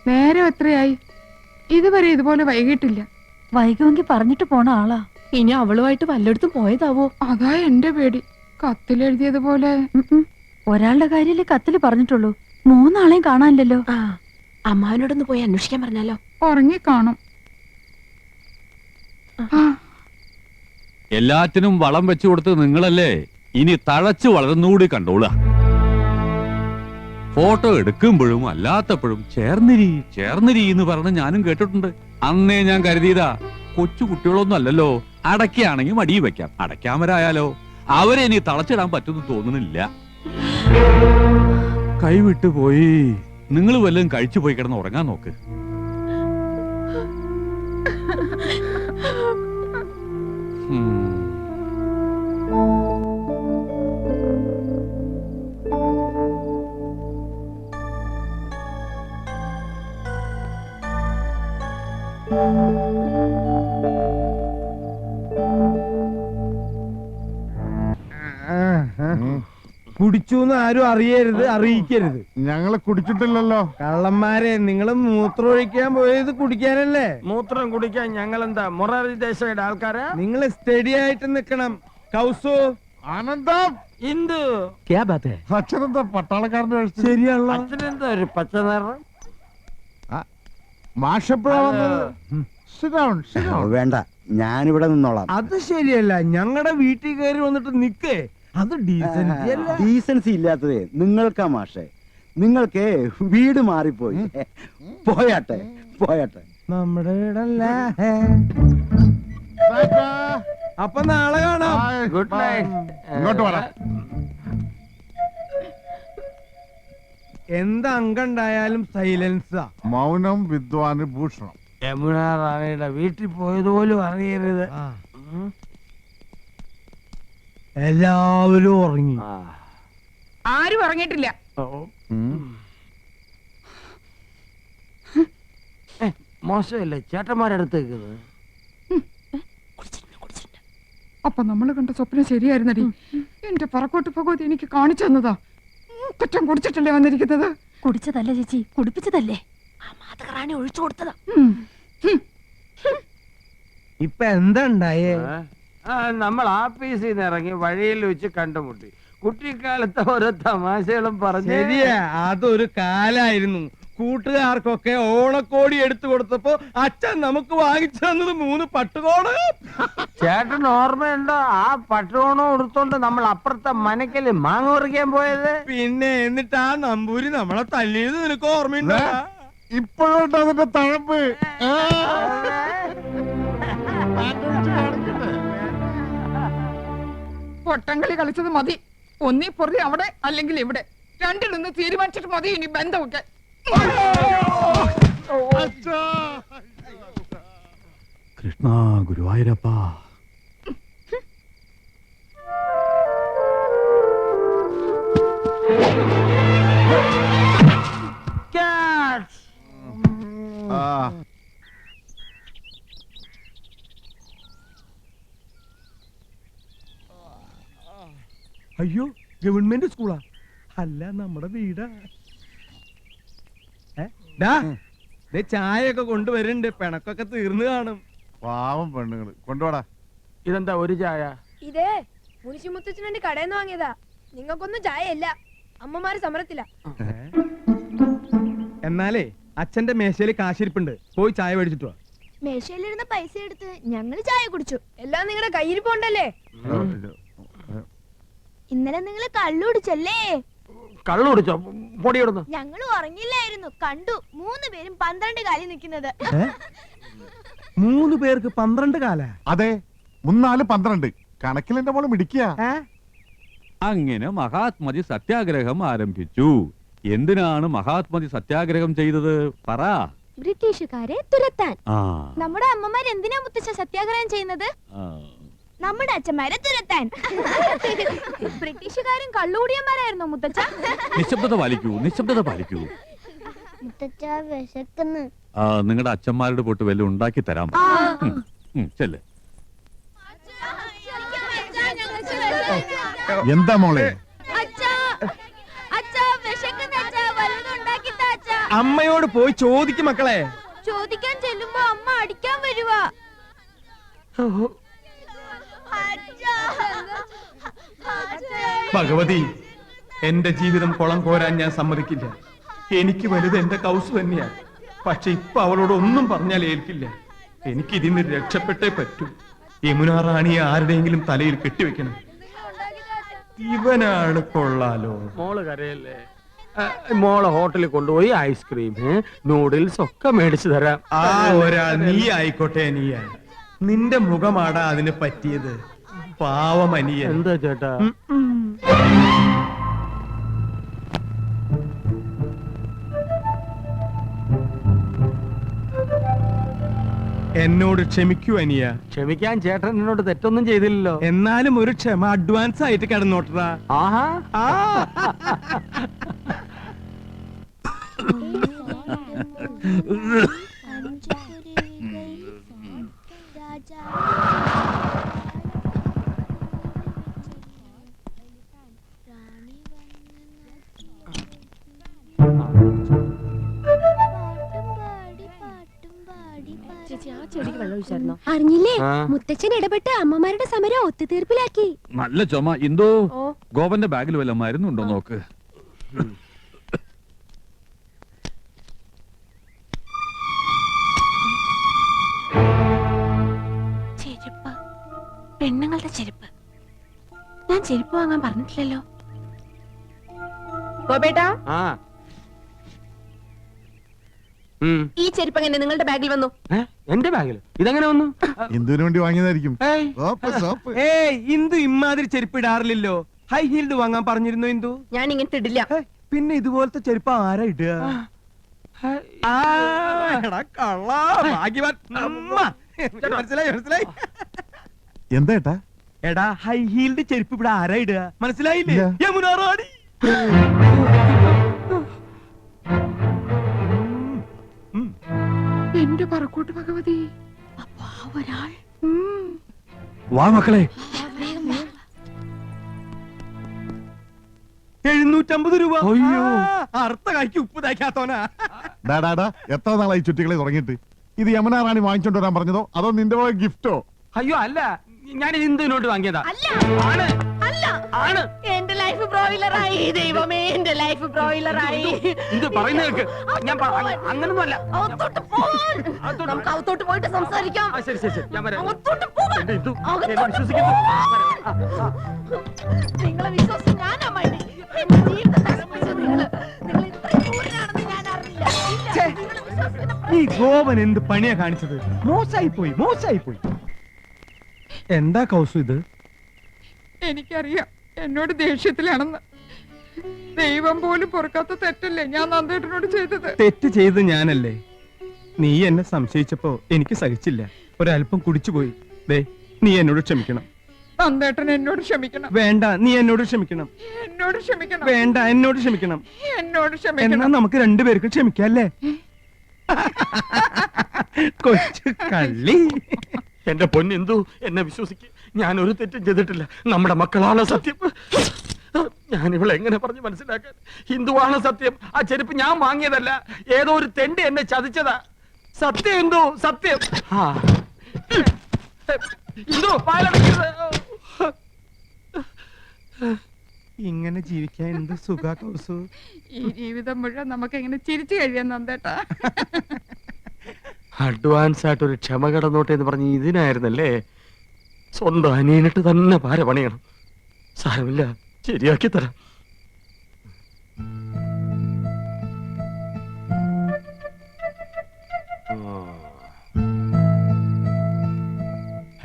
നേരം എത്രയായി? ഇതുവരെ ഇതുപോലെ വൈകിട്ടില്ല. വൈകുമെങ്കിൽ പറഞ്ഞിട്ട് പോണ ആളാ. ഇനി അവളുമായിട്ട് വല്ലയിടത്തും പോയതാവോ? അതാ എന്റെ പേടി. കത്തിലെഴുതിയതുപോലെ. ഒരാളുടെ കാര്യല്ലേ കത്തില് പറഞ്ഞിട്ടുള്ളൂ. 3 ആളെയും കാണാനില്ലല്ലോ. ആ, അമ്മാവനോടൊന്ന് പോയി അന്വേഷിക്കാൻ പറഞ്ഞാലോ? ഉറങ്ങിക്കാണും. എല്ലാറ്റിനും വളം വെച്ചു കൊടുത്ത് നിങ്ങളല്ലേ, ഇനി തഴച്ചു വളർന്നുകൂടി കണ്ടോളുക. ഫോട്ടോ എടുക്കുമ്പോഴും അല്ലാത്തപ്പോഴും ചേർന്നിരി ചേർന്നിരി എന്ന് പറഞ്ഞ് ഞാനും കേട്ടിട്ടുണ്ട്. അന്നേ ഞാൻ കരുതിയതാ, കൊച്ചു കുട്ടികളൊന്നും അല്ലല്ലോ, അടയ്ക്കാണെങ്കിൽ മടിയിൽ വെക്കാം, അടയ്ക്കാമരായാലോ. അവരെ ഇനി തളച്ചിടാൻ പറ്റുമെന്ന് തോന്നുന്നില്ല. കൈവിട്ടു പോയി. നിങ്ങൾ വല്ലതും കഴിച്ചു പോയി കിടന്ന് ഉറങ്ങാൻ നോക്ക്. കുടിച്ചൂന്ന് ആരും അറിയരുത്, അറിയിക്കരുത്. ഞങ്ങള് കുടിച്ചിട്ടില്ലല്ലോ. കള്ളന്മാരെ, നിങ്ങൾ മൂത്രം ഒഴിക്കാൻ പോയത് കുടിക്കാനല്ലേ? മൂത്രം കുടിക്കാൻ ഞങ്ങൾ എന്താ മൊറാർജി ദേശായിയുടെ ആൾക്കാരാ? നിങ്ങൾ സ്റ്റഡി ആയിട്ട് നിക്കണം. കൗസു, ആനന്ദം, ഇന്ദു, അച്ഛനെന്താ പട്ടാളക്കാരന്റെ ശരിയാണല്ലോ. അച്ഛനെന്താ ഒരു പച്ച നിറം? മാഷെപ്പോഴാ വന്നത്? വേണ്ട, ഞാനിവിടെ നിന്നോളാം. അത് ശരിയല്ല. ഞങ്ങളുടെ വീട്ടിൽ കയറി വന്നിട്ട് നിക്കേ, അത് ഡീസൻസി അല്ല. ഡീസൻസി ഇല്ലാത്തതേ നിങ്ങൾക്കാ മാഷേ. നിങ്ങൾക്ക് വീട് മാറിപ്പോയി. പോയാട്ടെ പോയാട്ടെ. നമ്മുടെ വീടല്ല. അപ്പൊ നാളെ കാണാം. Good night. ഇങ്ങോട്ട് വരാ. എന്ത് അങ്കണ്ടായാലും സൈലൻസാ. മൗനം വിദ്വാന് ഭൂഷണം. യമുന റാണിയുടെ വീട്ടിൽ പോയതുപോലും അറിയരുത്. എല്ലാവരും ഉറങ്ങി. ആരും ഉറങ്ങിയിട്ടില്ല. മോശമല്ലേ ചേട്ടന്മാരടുത്തേക്കുന്നത്? അപ്പൊ നമ്മള് കണ്ട സ്വപ്നം ശരിയായിരുന്നടി. എന്റെ പറക്കോട്ട് ഭഗവതി എനിക്ക് കാണിച്ചു തന്നതാ. കുറ്റം കുടിച്ചിട്ടല്ലേ വന്നിരിക്കുന്നത്. കുടിച്ചതല്ല ചേച്ചി, കുടിപ്പിച്ചതല്ലേ. ആ മാതകറാണി ഒഴിച്ചു കൊടുത്തതാ. ഇപ്പൊ എന്താ ഉണ്ടായേ? നമ്മൾ ആഫീസിൽ നിന്ന് ഇറങ്ങി വഴിയിൽ വെച്ച് കണ്ടുമുട്ടി. കുട്ടിക്കാലത്തെ ഓരോ തമാശകളും പറഞ്ഞു. ശരിയാ, അതൊരു കാലായിരുന്നു. കൂട്ടുകാർക്കൊക്കെ ഓണക്കോടി എടുത്തു കൊടുത്തപ്പോ അച്ഛൻ നമുക്ക് വാങ്ങിച്ചു തന്നത് 3 പട്ടുകോട്. ചേട്ടൻ ഓർമ്മയുണ്ടോ ആ പട്ടുകോണം എടുത്തോണ്ട് നമ്മൾ അപ്പുറത്തെ മനക്കല് മാങ്ങ പറിക്കാൻ പോയത്? പിന്നെ എന്നിട്ട് ആ നമ്പൂരി നമ്മളെ തല്ലിയത് നിനക്ക് ഓർമ്മയുണ്ടോ? ഇപ്പോഴുണ്ട് അതിന്റെ തഴമ്പ്. പൊട്ടങ്കളി കളിച്ചത് മതി. ഒന്നീ പൊറി അവിടെ അല്ലെങ്കിൽ ഇവിടെ, രണ്ടിലൊന്ന് തീരുമാനിച്ചിട്ട് മതി ഇനി ബന്ധമൊക്കെ. കൃഷ്ണ ഗുരുവായൂരപ്പ. അയ്യോ, ഗവൺമെന്റ് സ്കൂളാ? അല്ല, നമ്മുടെ വീടാ. ചായയൊക്കെ കൊണ്ടുവരുന്നുണ്ട്. പിണക്കൊക്കെ തീർന്നു കാണും. പാവം പെണ്ണുങ്ങള്. കൊണ്ടുപോടാ. ഇതെന്താ ഒരു ചായ? ഇതേ മുനിശിമുത്തച്ഛനെ കടയിൽ നിന്ന് വാങ്ങിയതാ. നിങ്ങൾക്കൊന്നും ചായ ഇല്ല. അമ്മമാര് സമരത്തില്ല. എന്നാലേ അച്ഛന്റെ മേശയില് കാശിരിപ്പുണ്ട്, പോയി ചായ മേടിച്ചിട്ട് വാ. മേശയിലിരുന്ന പൈസ എടുത്ത് ഞങ്ങള് ചായ കുടിച്ചു. എല്ലാം നിങ്ങളുടെ കയ്യിരിപ്പുണ്ടല്ലേ? ഇന്നലെ നിങ്ങൾ കള്ളു കുടിച്ചല്ലേ? കള്ളു കുടിച്ചോ? പൊടിയിടുന്നു. ഞങ്ങൾ ഉറങ്ങില്ലായിരുന്നു. കണ്ടു 3 പേരും 12 കാലിൽ നിൽക്കുന്നത്. 3 പേർക്ക് 12 കാല? അതെ, 3 12 കണക്കിൽ എന്റെ മോള് മിടിക്കുക. അങ്ങനെ മഹാത്മജി സത്യാഗ്രഹം ആരംഭിച്ചു. എന്തിനാണ് മഹാത്മജി സത്യാഗ്രഹം ചെയ്തത് പറ? ബ്രിട്ടീഷുകാരെ തുരത്താൻ. നമ്മുടെ അമ്മമാർ എന്തിനാ മുത്തച്ഛ സത്യാഗ്രഹം ചെയ്യുന്നത്? നമ്മുടെ അച്ഛന്മാരെ തുരത്താൻ. ബ്രിട്ടീഷുകാരും കള്ളുകൂടിയന്മാരായിരുന്നു മുത്തച്ഛ. നിശബ്ദത പാലിക്കൂ, നിശബ്ദത പാലിക്കൂ. നിങ്ങളുടെ അച്ഛന്മാരുടെ പോട്ട് വല്ലതും ഉണ്ടാക്കി തരാം. ചെല്ല്. എന്താ മോളെ? അമ്മയോട് പോയി ചോദിക്കും മക്കളെ. ചോദിക്കാൻ ചെല്ലുമ്പോ അമ്മ അടിക്കാൻ വരുവാ. ഭഗവതി, എന്റെ ജീവിതം കുളം കോരാൻ ഞാൻ സമ്മതിക്കില്ല. എനിക്ക് വലുത് എന്റെ കൗസ് തന്നെയാ. പക്ഷെ ഇപ്പൊ അവളോട് ഒന്നും പറഞ്ഞാൽ ഏൽക്കില്ല. എനിക്ക് ഇതിന് രക്ഷപ്പെട്ടേ പറ്റൂ. യമുനാ റാണിയെ ആരുടെയെങ്കിലും തലയിൽ കെട്ടിവെക്കണം. ഇവനാണ് കൊള്ളാലോ. മോള് കരയല്ലേ? മോളെ ഹോട്ടലിൽ കൊണ്ടുപോയി ഐസ്ക്രീം നൂഡിൽസ് ഒക്കെ മേടിച്ചു തരാം. ആ ഒരാൾ നീ ആയിക്കോട്ടെ. നീയാ, നിന്റെ മുഖമാടാ അതിന് പറ്റിയത്. പാവമനിയ. എന്താ ചേട്ടാ? എന്നോട് ക്ഷമിക്കൂ അനിയ. ക്ഷമിക്കാൻ ചേട്ടൻ എന്നോട് തെറ്റൊന്നും ചെയ്തില്ലല്ലോ. എന്നാലും ഒരു ക്ഷമ അഡ്വാൻസ് ആയിട്ട് കിടന്നോട്ടറാ. ആഹാ. ചേച്ചി ആ ചെടിക്ക് വെള്ളം ഒഴിച്ചായിരുന്നോ? അറിഞ്ഞില്ലേ? മുത്തച്ഛൻ ഇടപെട്ട് അമ്മമാരുടെ സമരം ഒത്തുതീർപ്പിലാക്കി. നല്ല ചുമ. എന്തോ ഗോപന്റെ ബാഗിൽ വല്ല മരുന്നുണ്ടോ നോക്ക്. ചെരുപ്പ്, പെണ്ണുങ്ങളുടെ ചെരുപ്പ്. ഞാൻ ചെരുപ്പ് വാങ്ങാൻ പറഞ്ഞിട്ടില്ലല്ലോ. ഗോപേട്ടാ, ഈ ചെരുപ്പ് എങ്ങനെ നിങ്ങളുടെ ബാഗിൽ വന്നു? എന്റെ ബാഗിൽ ഇതെങ്ങനെ വന്നു? എന്തിനു വേണ്ടി വാങ്ങിയതായിരിക്കും. ഇന്ദു ഇമാതിരി ചെരുപ്പ് ഇടാറില്ലല്ലോ. ഹൈ ഹീൽഡ് വാങ്ങാൻ പറഞ്ഞിരുന്നു ഇന്ദു. ഞാൻ ഇങ്ങനത്തെ ഇടില്ല. പിന്നെ ഇതുപോലത്തെ ചെരുപ്പ് ആരാ ഇടുക? മനസ്സിലായി. എന്താ ഏട്ടാ? എടാ, ഹൈ ഹീൽഡ് ചെരുപ്പ് ഇവിടെ ആരാ ഇടുക? മനസ്സിലായില്ലേ? യമുനാ റാണി. എന്റെ പറക്കോട്ട് ഭഗവതി. ഒരാൾ. വാ മക്കളെ. 750 രൂപ. അയ്യോ, അർത്ഥ കായ്ക്ക് ഉപ്പ് തയ്ക്കാത്തോനാ. ഡാടാ, എത്ര നാളായി ചുറ്റികളെ തുടങ്ങിയിട്ട്? ഇത് യമുനാ റാണി വാങ്ങിച്ചോണ്ട് വരാൻ പറഞ്ഞതോ അതോ നിന്റെ പോലെ ഗിഫ്റ്റോ? അയ്യോ അല്ല, ഞാൻ ഇന്ദുവിനോട്ട് വാങ്ങിയതാ. ആണ് ആണ്. എന്റെ ലൈഫ് ബ്രോയിലറായി. ദൈവമേ, എന്റെ ലൈഫ് ബ്രോയിലറായി. ഇന്ദു പറയുന്ന കേൾക്ക്. ഞാൻ അങ്ങനൊന്നും അല്ല. നമുക്ക് അകത്തോട്ട് പോയിട്ട് സംസാരിക്കാം. ശരി ശരി ശരി, ഞാൻ വരാം. അകത്തോട്ട് പോവാൻ. എന്റെ ഇന്ദു, എന്നെ വിശ്വസിക്കുന്നു. നിങ്ങളെ വിശ്വാസം ഞാനാ മൈനി. എന്റെ ജീവിതം നശിപ്പിച്ചത് നിങ്ങള്. നിങ്ങൾ ഇത്രയും ക്രൂരനാണെന്ന് ഞാൻ അറിഞ്ഞില്ല. നിങ്ങളെ വിശ്വസിക്കുന്ന ഈ ഗോപൻ എന്ത് പണിയാ കാണിച്ചത്? മോശമായി പോയി. എന്താ കൗസു ഇത്? എനിക്കറിയാം എന്നോട് ദേഷ്യത്തിലാണെന്ന്. ദൈവം പോലും പൊറുക്കാത്ത തെറ്റല്ലേ ഞാൻ നന്ദേട്ടനോട് ചെയ്തത്. തെറ്റ് ചെയ്ത് ഞാനല്ലേ? നീ എന്നെ സംശയിച്ചപ്പോ എനിക്ക് സഹിച്ചില്ല. ഒരല്പം കുടിച്ചുപോയി. ദേ, നീ എന്നോട് ക്ഷമിക്കണം. നന്ദേട്ടൻ എന്നോട് ക്ഷമിക്കണം. വേണ്ട, നീ എന്നോട് ക്ഷമിക്കണം. എന്നോട് ക്ഷമിക്കണം. വേണ്ട, എന്നോട് ക്ഷമിക്കണം. എന്നോട് എന്നാ ക്ഷമിക്കണം. നമുക്ക് രണ്ടുപേർക്കും ക്ഷമിക്കല്ലേ? കൊച്ചു കള്ളി. എന്റെ പൊന്നെന്തു, എന്നെ വിശ്വസിക്ക്. ഞാൻ ഒരു തെറ്റും ചെയ്തിട്ടില്ല. നമ്മുടെ മക്കളാണ് സത്യം. ഞാൻ ഇവളെ എങ്ങനെ പറഞ്ഞു മനസ്സിലാക്കാൻ? ഹിന്ദുവാണ് സത്യം. ആ ചെരുപ്പ് ഞാൻ വാങ്ങിയതല്ല. ഏതോ ഒരു തെണ്ടി എന്നെ ചതിച്ചതാ. സത്യം എന്തോ, സത്യം. ഹിന്ദു പാലടക്കരുത്. ഇങ്ങനെ ജീവിക്കാൻ എന്ത് സുഖ കൗസു. ഈ ജീവിതം മുഴുവൻ നമുക്ക് എങ്ങനെ ചിരിച്ചു കഴിയാൻ നന്ദേട്ടാ. അഡ്വാൻസ് ആയിട്ട് ഒരു ക്ഷമ കടന്നോട്ടെ എന്ന് പറഞ്ഞ് ഇതിനായിരുന്നല്ലേ? സ്വന്തം അനിയനിട്ട് തന്നെ പാര പണിയണം. സാരമില്ല, ശരിയാക്കി തരാം.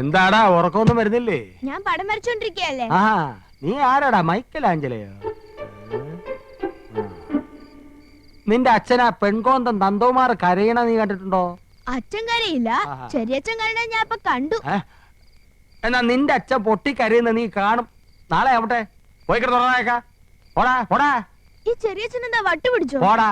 എന്താടാ, ഉറക്കമൊന്നും വരുന്നില്ലേ? ഞാൻ പടം വരച്ചോണ്ടിരിക്കയല്ലേ. ആ, നീ ആരാടാ? മൈക്കൽ ആഞ്ചലയോ? നിന്റെ അച്ഛനാ പെൺകോന്തം നന്ദകുമാർ കരയണ നീ കണ്ടിട്ടുണ്ടോ? അച്ഛൻ കരയില്ല, ചെറിയച്ഛൻ കരയണ ഞാൻ ഇപ്പൊ കണ്ടു. എന്നാ നിന്റെ അച്ഛൻ പൊട്ടി കരയുന്ന നീ കാണും. നാളെ ആവട്ടെ, പോയി കിടന്നേക്കാ. പോടാ പോടാ. ഈ ചെറിയച്ഛൻ എന്താ വട്ടുപിടിച്ചോ? പോടാ.